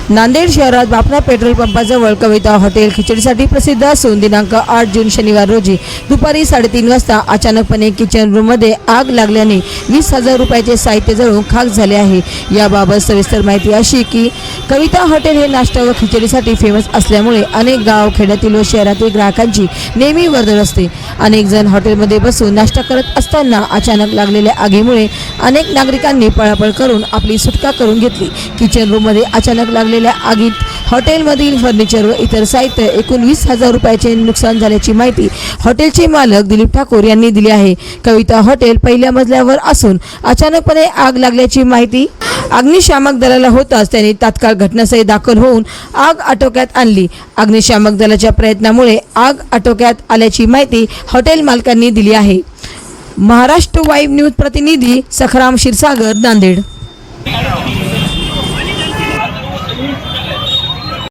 नांदेड शहरात बापना पेट्रोल पंपाजवळ कविता हॉटेल खिचडीसाठी प्रसिद्ध असून दिनांक 8 जून शनिवार रोजी दुपारी 3:30 वाजता अचानकपणे किचन रूममध्ये आग लागल्याने 20,000 रुपयाचे साहित्य जळून खाक झाले आहे। याबाबत सविस्तर माहिती अशी की कविता हॉटेल हे नाश्ता व खिचडीसाठी फेमस असल्यामुळे अनेक गाव खेड्यातील व शहरातील ग्राहकांची नेहमी वर्दळ असते। अनेक जण हॉटेलमध्ये बसून नाश्ता करत असताना अचानक लागलेल्या आगीमुळे अनेक नागरिकांनी पळापळ करून आपली सुटका करून घेतली। किचन रूममध्ये अचानक लागलेल्या आगीत हॉटेलमधील फर्निचर व इतर साहित्य एकूण 20,000 रुपयाचे नुकसान झाल्याची माहिती हॉटेलचे मालक दिलीप ठाकूर यांनी दिली आहे। कविता हॉटेल पहिल्या मजल्यावर असून अचानकपणे आग लागल्याची माहिती अग्निशामक दलाला होताच त्यांनी तात्काळ घटनास्थळी दाखल होऊन आग आटोक्यात आणली। अग्निशामक दलाच्या प्रयत्नामुळे आग आटोक्यात आल्याची माहिती हॉटेल मालकांनी दिली आहे। महाराष्ट्र वाईब न्यूज प्रतिनिधी सखराम क्षीरसागर, नांदेड।